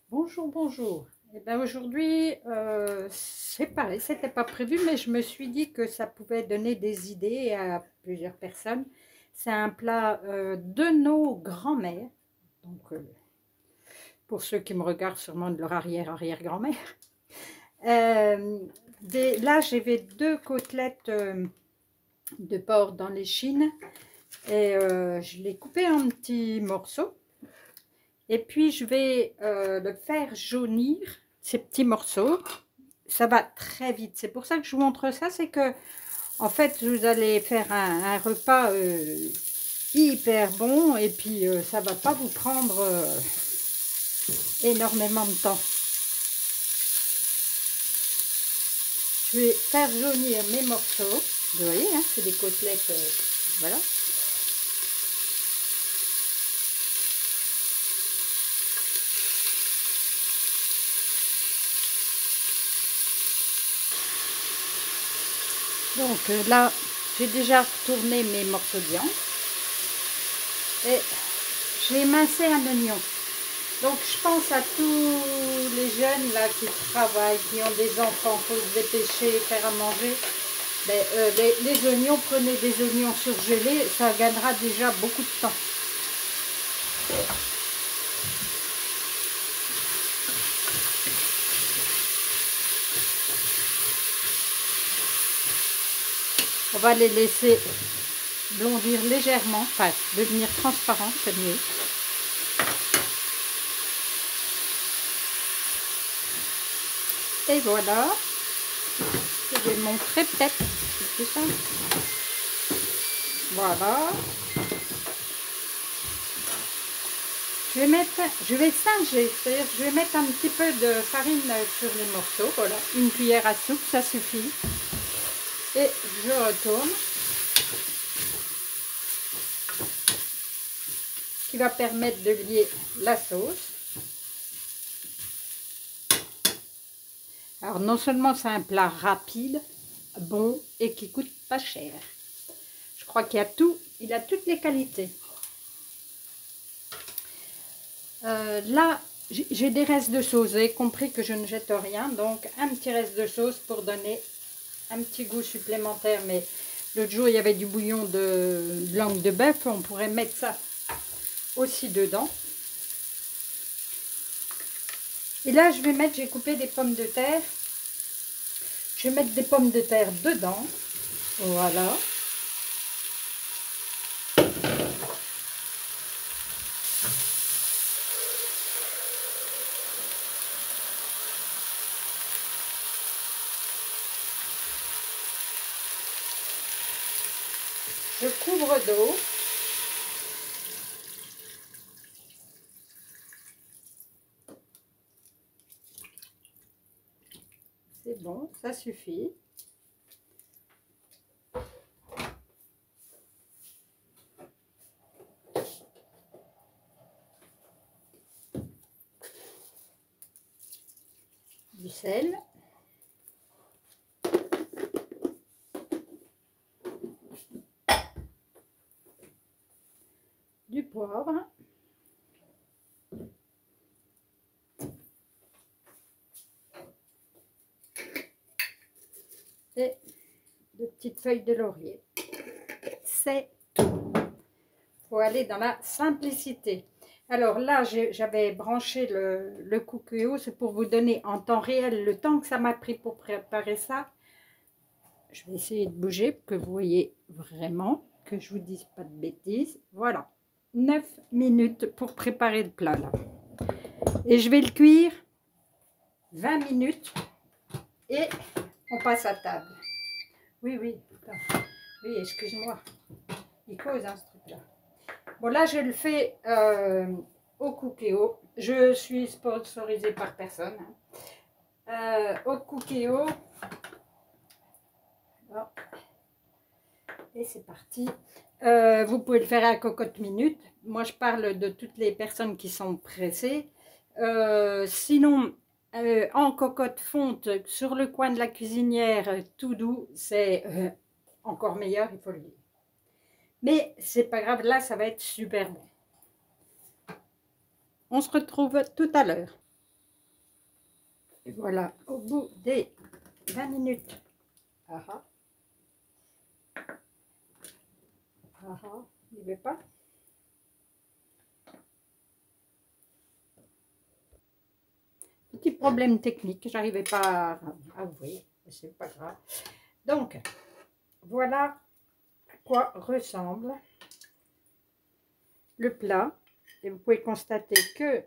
Bonjour, bonjour. Eh ben aujourd'hui, c'est pareil, c'était pas prévu, mais je me suis dit que ça pouvait donner des idées à plusieurs personnes. C'est un plat de nos grands-mères, donc pour ceux qui me regardent sûrement de leur arrière-arrière-grand-mère. Euh, Là, j'avais deux côtelettes de porc dans l'échine et je les coupais en petits morceaux. Et puis, je vais le faire jaunir, ces petits morceaux. Ça va très vite. C'est pour ça que je vous montre ça. C'est que, en fait, vous allez faire un repas hyper bon. Et puis, ça va pas vous prendre énormément de temps. Je vais faire jaunir mes morceaux. Vous voyez, hein, c'est des côtelettes. Voilà. Donc là, j'ai déjà tourné mes morceaux de viande. Et j'ai émincé un oignon. Donc je pense à tous les jeunes là qui travaillent, qui ont des enfants, il faut se dépêcher, faire à manger. Ben, les oignons, prenez des oignons surgelés, ça gagnera déjà beaucoup de temps. On va les laisser blondir légèrement, enfin devenir transparent, c'est mieux. Et voilà, je vais montrer peut-être, c'est ça. Voilà. Je vais singer, c'est-à-dire je vais mettre un petit peu de farine sur les morceaux, voilà, une cuillère à soupe, ça suffit. Et je retourne, ce qui va permettre de lier la sauce. Alors non seulement c'est un plat rapide, bon et qui coûte pas cher. Je crois qu'il y a tout, il a toutes les qualités. Là, j'ai des restes de sauce, vous avez compris que je ne jette rien, donc un petit reste de sauce pour donner un petit goût supplémentaire. Mais l'autre jour, il y avait du bouillon de langue de bœuf, on pourrait mettre ça aussi dedans. Et là, je vais mettre, j'ai coupé des pommes de terre. Je vais mettre des pommes de terre dedans. Voilà. Je couvre d'eau. C'est bon, ça suffit. Du sel. Du poivre. Et de petites feuilles de laurier. C'est tout. Il faut aller dans la simplicité. Alors là, j'avais branché le Cookéo, c'est pour vous donner en temps réel le temps que ça m'a pris pour préparer ça. Je vais essayer de bouger pour que vous voyez vraiment, que je vous dise pas de bêtises. Voilà, 9 minutes pour préparer le plat là. Et je vais le cuire 20 minutes et on passe à table. Oui, oui, attends. Oui, excuse-moi. Il cause hein, ce truc-là. Bon, là, je le fais au Cookéo. Je suis sponsorisée par personne. Au Cookéo. Et c'est parti. Vous pouvez le faire à cocotte minute. Moi, je parle de toutes les personnes qui sont pressées. Sinon, en cocotte fonte, sur le coin de la cuisinière, tout doux, c'est encore meilleur, il faut le dire. Mais c'est pas grave, là, ça va être super bon. On se retrouve tout à l'heure. Et voilà, au bout des 20 minutes. Ah ah. Ah ah, il ne veut pas. Petit problème technique, j'arrivais pas à ouvrir, c'est pas grave. Donc, voilà à quoi ressemble le plat. Et vous pouvez constater que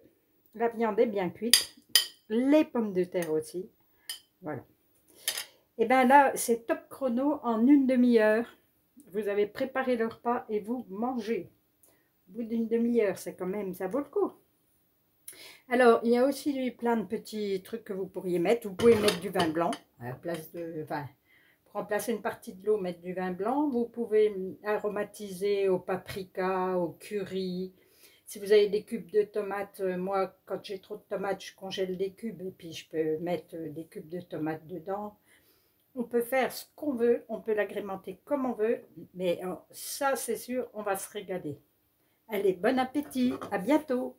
la viande est bien cuite, les pommes de terre aussi. Voilà. Et bien là, c'est top chrono en une demi-heure. Vous avez préparé le repas et vous mangez. Au bout d'une demi-heure, c'est quand même, ça vaut le coup. Alors, il y a aussi plein de petits trucs que vous pourriez mettre. Vous pouvez mettre du vin blanc à la place de vin. Pour remplacer une partie de l'eau, mettre du vin blanc. Vous pouvez aromatiser au paprika, au curry. Si vous avez des cubes de tomates, moi, quand j'ai trop de tomates, je congèle des cubes et puis je peux mettre des cubes de tomates dedans. On peut faire ce qu'on veut, on peut l'agrémenter comme on veut, mais ça, c'est sûr, on va se régaler. Allez, bon appétit, à bientôt!